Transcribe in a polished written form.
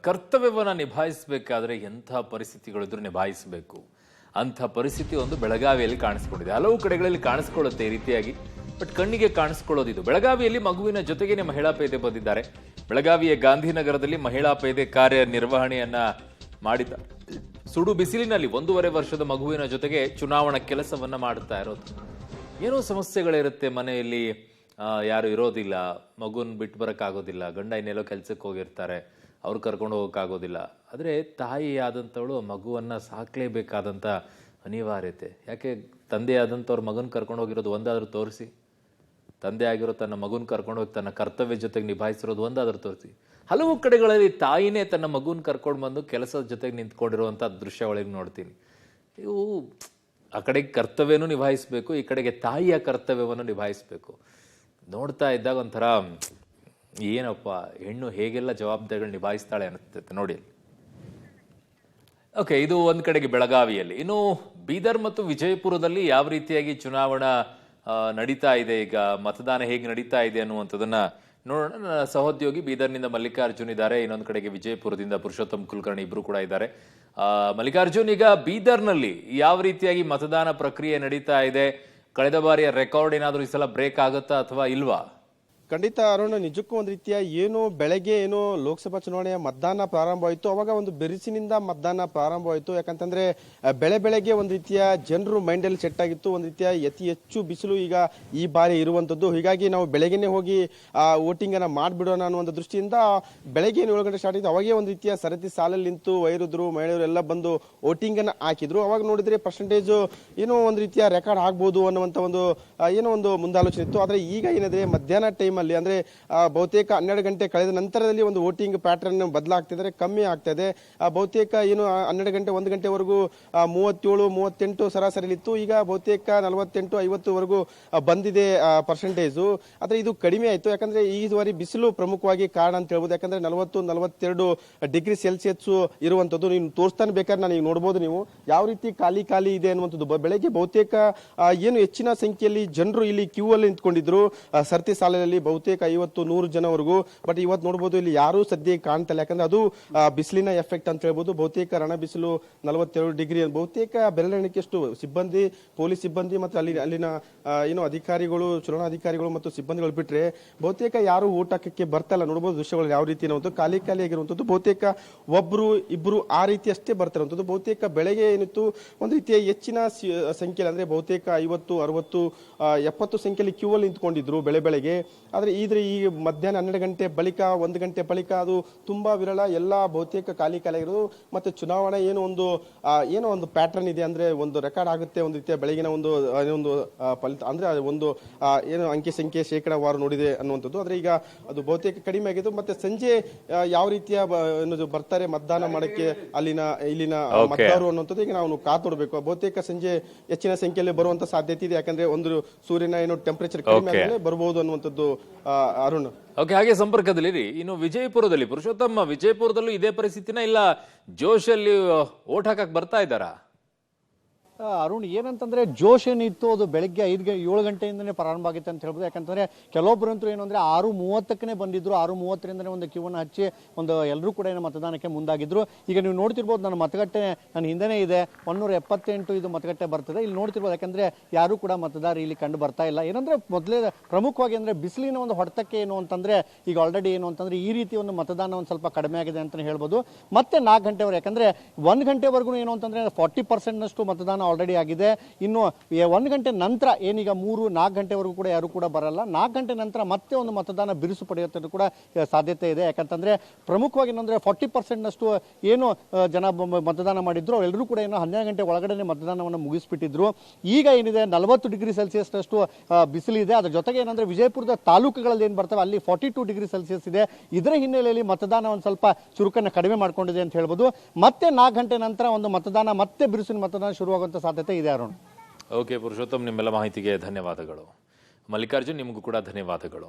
ಕರ್ತವ್ಯವನ್ನು ನಿಭಾಯಿಸಬೇಕಾದ್ರೆ ಎಂಥ ಪರಿಸ್ಥಿತಿಗಳಿದ್ರೂ ನಿಭಾಯಿಸಬೇಕು ಅಂಥ ಪರಿಸ್ಥಿತಿ ಒಂದು ಬೆಳಗಾವಿಯಲ್ಲಿ ಕಾಣಿಸ್ಕೊಂಡಿದೆ. ಹಲವು ಕಡೆಗಳಲ್ಲಿ ಕಾಣಿಸ್ಕೊಳ್ಳುತ್ತೆ ಈ ರೀತಿಯಾಗಿ, ಬಟ್ ಕಣ್ಣಿಗೆ ಕಾಣಿಸ್ಕೊಳ್ಳೋದಿದು. ಬೆಳಗಾವಿಯಲ್ಲಿ ಮಗುವಿನ ಜೊತೆಗೇನೆ ಮಹಿಳಾ ಪೇದೆ ಬಂದಿದ್ದಾರೆ. ಬೆಳಗಾವಿಯ ಗಾಂಧಿನಗರದಲ್ಲಿ ಮಹಿಳಾ ಪೇದೆ ಕಾರ್ಯನಿರ್ವಹಣೆಯನ್ನ ಮಾಡಿದ್ದಾರೆ. ಸುಡು ಬಿಸಿಲಿನಲ್ಲಿ 1.5 ವರ್ಷದ ಮಗುವಿನ ಜೊತೆಗೆ ಚುನಾವಣಾ ಕೆಲಸವನ್ನ ಮಾಡುತ್ತಾ ಇರೋದು. ಏನೋ ಸಮಸ್ಯೆಗಳಿರುತ್ತೆ ಮನೆಯಲ್ಲಿ, ಯಾರು ಇರೋದಿಲ್ಲ, ಮಗುನ್ ಬಿಟ್ಟು ಬರೋಕ್ಕಾಗೋದಿಲ್ಲ, ಗಂಡ ಇನ್ನೆಲ್ಲೋ ಕೆಲ್ಸಕ್ಕೆ ಹೋಗಿರ್ತಾರೆ, ಅವ್ರು ಕರ್ಕೊಂಡು ಹೋಗೋಕ್ಕಾಗೋದಿಲ್ಲ. ಆದರೆ ತಾಯಿ ಆದಂಥವಳು ಮಗುವನ್ನು ಸಾಕಲೇಬೇಕಾದಂಥ ಅನಿವಾರ್ಯತೆ. ಯಾಕೆ ತಂದೆ ಆದಂಥವ್ರು ಮಗನ ಕರ್ಕೊಂಡು ಹೋಗಿರೋದು ಒಂದಾದರೂ ತೋರಿಸಿ, ತಂದೆ ಆಗಿರೋ ತನ್ನ ಮಗುನ ಕರ್ಕೊಂಡು ಹೋಗಿ ತನ್ನ ಕರ್ತವ್ಯ ಜೊತೆಗೆ ನಿಭಾಯಿಸಿರೋದು ಒಂದಾದರೂ ತೋರಿಸಿ. ಹಲವು ಕಡೆಗಳಲ್ಲಿ ತಾಯಿನೇ ತನ್ನ ಮಗುನ ಕರ್ಕೊಂಡು ಬಂದು ಕೆಲಸದ ಜೊತೆಗೆ ನಿಂತ್ಕೊಂಡಿರುವಂಥ ದೃಶ್ಯ ಒಳಗೆ ನೋಡ್ತೀನಿ. ಇವು ಆ ಕಡೆಗೆ ಕರ್ತವ್ಯನೂ ನಿಭಾಯಿಸಬೇಕು, ಈ ಕಡೆಗೆ ತಾಯಿಯ ಕರ್ತವ್ಯವನ್ನು ನಿಭಾಯಿಸಬೇಕು. ನೋಡ್ತಾ ಇದ್ದಾಗ ಒಂಥರ ಏನಪ್ಪ, ಹೆಣ್ಣು ಹೇಗೆಲ್ಲ ಜವಾಬ್ದಾರಿಗಳು ನಿಭಾಯಿಸ್ತಾಳೆ ಅನಿಸ್ತೈತೆ ನೋಡಿ. ಓಕೆ, ಇದು ಒಂದ್ ಕಡೆಗೆ ಬೆಳಗಾವಿಯಲ್ಲಿ. ಇನ್ನು ಬೀದರ್ ಮತ್ತು ವಿಜಯಪುರದಲ್ಲಿ ಯಾವ ರೀತಿಯಾಗಿ ಚುನಾವಣಾ ನಡೀತಾ ಇದೆ, ಈಗ ಮತದಾನ ಹೇಗೆ ನಡೀತಾ ಇದೆ ಅನ್ನುವಂಥದ್ದನ್ನ ನೋಡೋಣ. ನನ್ನ ಸಹೋದ್ಯೋಗಿ ಬೀದರ್ನಿಂದ ಮಲ್ಲಿಕಾರ್ಜುನ್ ಇದ್ದಾರೆ, ಇನ್ನೊಂದು ಕಡೆಗೆ ವಿಜಯಪುರದಿಂದ ಪುರುಷೋತ್ತಮ್ ಕುಲಕರ್ಣಿ ಇಬ್ರು ಕೂಡ ಇದ್ದಾರೆ. ಮಲ್ಲಿಕಾರ್ಜುನ್, ಈಗ ಬೀದರ್ನಲ್ಲಿ ಯಾವ ರೀತಿಯಾಗಿ ಮತದಾನ ಪ್ರಕ್ರಿಯೆ ನಡೀತಾ ಇದೆ? ಕಳೆದ ಬಾರಿಯ ರೆಕಾರ್ಡ್ ಏನಾದರೂ ಈ ಸಲ ಬ್ರೇಕ್ ಆಗುತ್ತಾ ಅಥವಾ ಇಲ್ವಾ? ಖಂಡಿತ ಅರುಣ್, ನಿಜಕ್ಕೂ ಒಂದು ರೀತಿಯ ಬೆಳಗ್ಗೆ ಲೋಕಸಭಾ ಚುನಾವಣೆಯ ಮತದಾನ ಪ್ರಾರಂಭವಾಯಿತು. ಅವಾಗ ಒಂದು ಬೆರಿಸಿನಿಂದ ಮತದಾನ ಪ್ರಾರಂಭವಾಯಿತು. ಯಾಕಂತಂದ್ರೆ ಬೆಳಗ್ಗೆ ಒಂದು ರೀತಿಯ ಜನರು ಮೈಂಡಲ್ಲಿ ಸೆಟ್ ಆಗಿತ್ತು. ಒಂದು ರೀತಿಯ ಅತಿ ಹೆಚ್ಚು ಬಿಸಿಲು ಈಗ ಈ ಬಾರಿ ಇರುವಂತದ್ದು. ಹೀಗಾಗಿ ನಾವು ಬೆಳಗ್ಗೆನೆ ಹೋಗಿ ವೋಟಿಂಗ್ ಅನ್ನ ಮಾಡ್ಬಿಡೋಣ ಅನ್ನುವಂಥ ದೃಷ್ಟಿಯಿಂದ ಬೆಳಗ್ಗೆ 7 ಗಂಟೆ ಸ್ಟಾರ್ಟ್ ಆಗಿತ್ತು. ಅವಾಗೇ ಒಂದು ರೀತಿಯ ಸರತಿ ಸಾಲಲ್ಲಿ ನಿಂತು ವೈರುದ್ರು ಮಹಿಳೆಯರು ಎಲ್ಲ ಬಂದು ವೋಟಿಂಗ್ ಅನ್ನ ಹಾಕಿದ್ರು. ಅವಾಗ ನೋಡಿದ್ರೆ ಪರ್ಸೆಂಟೇಜ್ ಒಂದು ರೀತಿಯ ರೆಕಾರ್ಡ್ ಆಗ್ಬೋದು ಅನ್ನುವಂಥ ಒಂದು ಮುಂದಾಲೋಚನೆ ಇತ್ತು. ಆದ್ರೆ ಈಗ ಏನಿದೆ, ಮಧ್ಯಾಹ್ನ ಟೈಮ್ ಅಲ್ಲಿ ಅಂದ್ರೆ ಬಹುತೇಕ 12 ಗಂಟೆ ಕಳೆದ ನಂತರದಲ್ಲಿ ಒಂದು ವೋಟಿಂಗ್ ಪ್ಯಾಟರ್ನ್ ಬದಲಾಗ್ತಿದೆ, ಕಮ್ಮಿ ಆಗ್ತಾ ಇದೆ. ಬಹುತೇಕ 12 ಗಂಟೆ 1 ಗಂಟೆವರೆಗೂ 37-38 ಸರಾಸರಿ ಇತ್ತು. ಈಗ ಬಹುತೇಕ 48-50 ವರೆಗೂ ಬಂದಿದೆ ಪರ್ಸೆಂಟೇಜ್. ಆದ್ರೆ ಇದು ಕಡಿಮೆ ಆಯ್ತು. ಯಾಕಂದ್ರೆ ಈ ಬಾರಿ ಬಿಸಿಲು ಪ್ರಮುಖವಾಗಿ ಕಾರಣ ಅಂತ ಹೇಳ್ಬೋದು. ಯಾಕಂದ್ರೆ 40-42 ಡಿಗ್ರಿ ಸೆಲ್ಸಿಯಸ್ ಇರುವಂತದ್ದು. ನೀವು ತೋರಿಸ್ತಾನೆ ಬೇಕಾದ್ರೆ ನಾನು ಈಗ ನೋಡಬಹುದು, ನೀವು ಯಾವ ರೀತಿ ಖಾಲಿ ಇದೆ ಅನ್ನುವಂಥದ್ದು. ಬೆಳಗ್ಗೆ ಬಹುತೇಕ ಹೆಚ್ಚಿನ ಸಂಖ್ಯೆಯಲ್ಲಿ ಜನರು ಇಲ್ಲಿ ಕ್ಯೂ ಅಲ್ಲಿ ನಿಂತ್ಕೊಂಡಿದ್ರು, ಸರತಿ ಸಾಲಿನಲ್ಲಿ ಬಹುತೇಕ 50-100 ಜನವರೆಗೂ. ಬಟ್ ಇವತ್ತು ನೋಡಬಹುದು ಇಲ್ಲಿ ಯಾರೂ ಸದ್ಯಕ್ಕೆ ಕಾಣ್ತಲ್ಲ. ಯಾಕಂದ್ರೆ ಅದು ಬಿಸಿಲಿನ ಎಫೆಕ್ಟ್ ಅಂತ ಹೇಳ್ಬೋದು. ಬಹುತೇಕ ರಣ ಬಿಸಿಲು 42 ಡಿಗ್ರಿ. ಬಹುತೇಕ ಬೆರಳೆಣಿಕೆಯಷ್ಟು ಸಿಬ್ಬಂದಿ, ಪೊಲೀಸ್ ಸಿಬ್ಬಂದಿ ಮತ್ತು ಅಲ್ಲಿನ ಅಧಿಕಾರಿಗಳು, ಚುನಾವಣಾಧಿಕಾರಿಗಳು ಮತ್ತು ಸಿಬ್ಬಂದಿಗಳು ಬಿಟ್ರೆ ಬಹುತೇಕ ಯಾರು ಓಟ್ ಹಾಕಕ್ಕೆ ಬರ್ತಾಯಿಲ್ಲ. ನೋಡಬಹುದು ದೃಶ್ಯಗಳು ಯಾವ ರೀತಿ ಖಾಲಿ ಆಗಿರುವಂತದ್ದು. ಬಹುತೇಕ ಒಬ್ರು ಇಬ್ರು ಆ ರೀತಿ ಅಷ್ಟೇ ಬರ್ತಿರುವಂತದ್ದು. ಬಹುತೇಕ ಬೆಳಗ್ಗೆ ಏನಿತ್ತು ಒಂದು ರೀತಿಯ ಹೆಚ್ಚಿನ ಸಂಖ್ಯೆಯಲ್ಲಿ, ಅಂದ್ರೆ ಬಹುತೇಕ 50-60-70 ಸಂಖ್ಯೆಯಲ್ಲಿ ಕ್ಯೂ ಅಲ್ಲಿ ನಿಂತ್ಕೊಂಡಿದ್ರು ಬೆಳಗ್ಗೆ. ಆದ್ರೆ ಈ ಮಧ್ಯಾಹ್ನ 12 ಗಂಟೆ ಬಳಿಕ 1 ಗಂಟೆ ಬಳಿಕ ಅದು ತುಂಬಾ ವಿರಳ. ಎಲ್ಲ ಬಹುತೇಕ ಖಾಲಿ ಆಗಿರೋದು. ಮತ್ತೆ ಚುನಾವಣೆ ಒಂದು ಪ್ಯಾಟರ್ನ್ ಇದೆ, ಅಂದ್ರೆ ಒಂದು ರೆಕಾರ್ಡ್ ಆಗುತ್ತೆ ಒಂದು ರೀತಿಯ ಬೆಳಗಿನ ಒಂದು ಫಲಿತ, ಅಂದ್ರೆ ಒಂದು ಅಂಕಿ ಸಂಖ್ಯೆ ಶೇಕಡಾವಾರು ನೋಡಿದೆ ಅನ್ನುವಂಥದ್ದು. ಆದ್ರೆ ಈಗ ಅದು ಬಹುತೇಕ ಕಡಿಮೆ ಆಗಿದ್ದು. ಮತ್ತೆ ಸಂಜೆ ಯಾವ ರೀತಿಯ ಬರ್ತಾರೆ ಮತದಾನ ಮಾಡಕ್ಕೆ ಇಲ್ಲಿನ ಮತದಾರರು ಅನ್ನುವಂಥದ್ದು ಈಗ ನಾವು ಕಾತೊಡಬೇಕು. ಬಹುತೇಕ ಸಂಜೆ ಹೆಚ್ಚಿನ ಸಂಖ್ಯೆಯಲ್ಲಿ ಬರುವಂತ ಸಾಧ್ಯತೆ ಇದೆ. ಯಾಕಂದ್ರೆ ಒಂದು ಸೂರ್ಯನ ಟೆಂಪರೇಚರ್ ಕಡಿಮೆ ಆದ್ಮೇಲೆ ಬರಬಹುದು ಅನ್ನುವಂಥದ್ದು. ಅರುಣ್, ಓಕೆ, ಹಾಗೆ ಸಂಪರ್ಕದಲ್ಲಿ ಇನ್ನು ವಿಜಯಪುರದಲ್ಲಿ ಪುರುಷೋತ್ತಮ, ವಿಜಯಪುರದಲ್ಲೂ ಇದೇ ಪರಿಸ್ಥಿತಿನ ಇಲ್ಲ ಜೋಶಲ್ಲಿ ಓಟ್ ಹಾಕಕ್ ಬರ್ತಾ ಇದ್ದಾರಾ? ಅರುಣ್, ಏನಂತಂದ್ರೆ ಜೋಶ್ ಏನಿತ್ತು ಅದು ಬೆಳಗ್ಗೆ 7 ಗಂಟೆಯಿಂದನೇ ಪ್ರಾರಂಭ ಆಗಿತ್ತು ಅಂತ ಹೇಳ್ಬೋದು. ಯಾಕಂತಂದ್ರೆ ಕೆಲವೊಬ್ಬರಂತೂ ಏನು ಅಂದ್ರೆ 6:30ಕ್ಕೆ ಬಂದಿದ್ರು. 6:30ರಿಂದನೇ ಒಂದು ಕ್ಯೂವನ್ನು ಹಚ್ಚಿ ಎಲ್ಲರೂ ಕೂಡ ಮತದಾನಕ್ಕೆ ಮುಂದಾಗಿದ್ರು. ಈಗ ನೀವು ನೋಡ್ತಿರ್ಬೋದು, ನನ್ನ ಮತಗಟ್ಟೆ ನನ್ನ ಹಿಂದೆನೇ ಇದೆ, 178 ಇದು ಮತಗಟ್ಟೆ ಬರ್ತದೆ. ಇಲ್ಲಿ ನೋಡ್ತಿರ್ಬೋದು. ಯಾಕಂದ್ರೆ ಯಾರು ಕೂಡ ಮತದಾರ ಇಲ್ಲಿ ಕಂಡು ಬರ್ತಾ ಇಲ್ಲ. ಏನಂದ್ರೆ ಮೊದಲೇ ಪ್ರಮುಖವಾಗಿ ಅಂದ್ರೆ ಬಿಸಿಲಿನ ಒಂದು ಹೊಡೆತಕ್ಕೆ ಏನು ಅಂತಂದ್ರೆ ಈಗ ಆಲ್ರೆಡಿ ಏನು ಅಂತಂದ್ರೆ ಈ ರೀತಿ ಒಂದು ಮತದಾನ ಒಂದು ಸ್ವಲ್ಪ ಕಡಿಮೆ ಆಗಿದೆ ಅಂತ ಹೇಳ್ಬೋದು. ಮತ್ತೆ 4 ಗಂಟೆವರೆಗೆ, ಯಾಕಂದ್ರೆ 1 ಗಂಟೆವರೆಗೂ ಏನು ಅಂತಂದ್ರೆ 40% ಮತದಾನ ಆಲ್ರೆಡಿ ಆಗಿದೆ. ಇನ್ನು 1 ಗಂಟೆ ನಂತರ ಏನೀಗ 3-4 ಗಂಟೆವರೆಗೂ ಕೂಡ ಯಾರು ಕೂಡ ಬರಲ್ಲ. 4 ಗಂಟೆ ನಂತರ ಮತ್ತೆ ಒಂದು ಮತದಾನ ಬಿರುಸು ಪಡೆಯುತ್ತೆ ಕೂಡ ಸಾಧ್ಯತೆ ಇದೆ. ಯಾಕಂತಂದ್ರೆ ಪ್ರಮುಖವಾಗಿ ಏನಂದ್ರೆ 40% ಏನು ಜನ ಮತದಾನ ಮಾಡಿದ್ರು ಎಲ್ಲರೂ ಕೂಡ 12 ಗಂಟೆ ಒಳಗಡೆ ಮತದಾನವನ್ನು ಮುಗಿಸ್ಬಿಟ್ಟಿದ್ರು. ಈಗ ಏನಿದೆ 40 ಡಿಗ್ರಿ ಸೆಲ್ಸಿಯಸ್ ಅಷ್ಟು ಬಿಸಿಲಿದೆ. ಅದ್ರ ಜೊತೆಗೆ ಏನಂದ್ರೆ ವಿಜಯಪುರದ ತಾಲೂಕುಗಳಲ್ಲಿ ಏನ್ ಬರ್ತವೆ ಅಲ್ಲಿ 42 ಡಿಗ್ರಿ ಸೆಲ್ಸಿಯಸ್ ಇದೆ. ಇದರ ಹಿನ್ನೆಲೆಯಲ್ಲಿ ಮತದಾನ ಒಂದು ಸ್ವಲ್ಪ ಚುರುಕನ್ನು ಕಡಿಮೆ ಮಾಡ್ಕೊಂಡಿದೆ ಅಂತ ಹೇಳ್ಬೋದು. ಮತ್ತೆ 4 ಗಂಟೆ ನಂತರ ಒಂದು ಮತದಾನ ಮತ್ತೆ ಬಿರುಸಿನ ಮತದಾನ ಶುರುವಾಗುವಂತ ಸಾಧ್ಯತೆ ಇದೆ. ಅರುಣ್, ಓಕೆ ಪುರುಷೋತ್ತಮ್, ನಿಮ್ಮೆಲ್ಲ ಮಾಹಿತಿಗೆ ಧನ್ಯವಾದಗಳು. ಮಲ್ಲಿಕಾರ್ಜುನ್, ನಿಮಗೂ ಕೂಡ ಧನ್ಯವಾದಗಳು.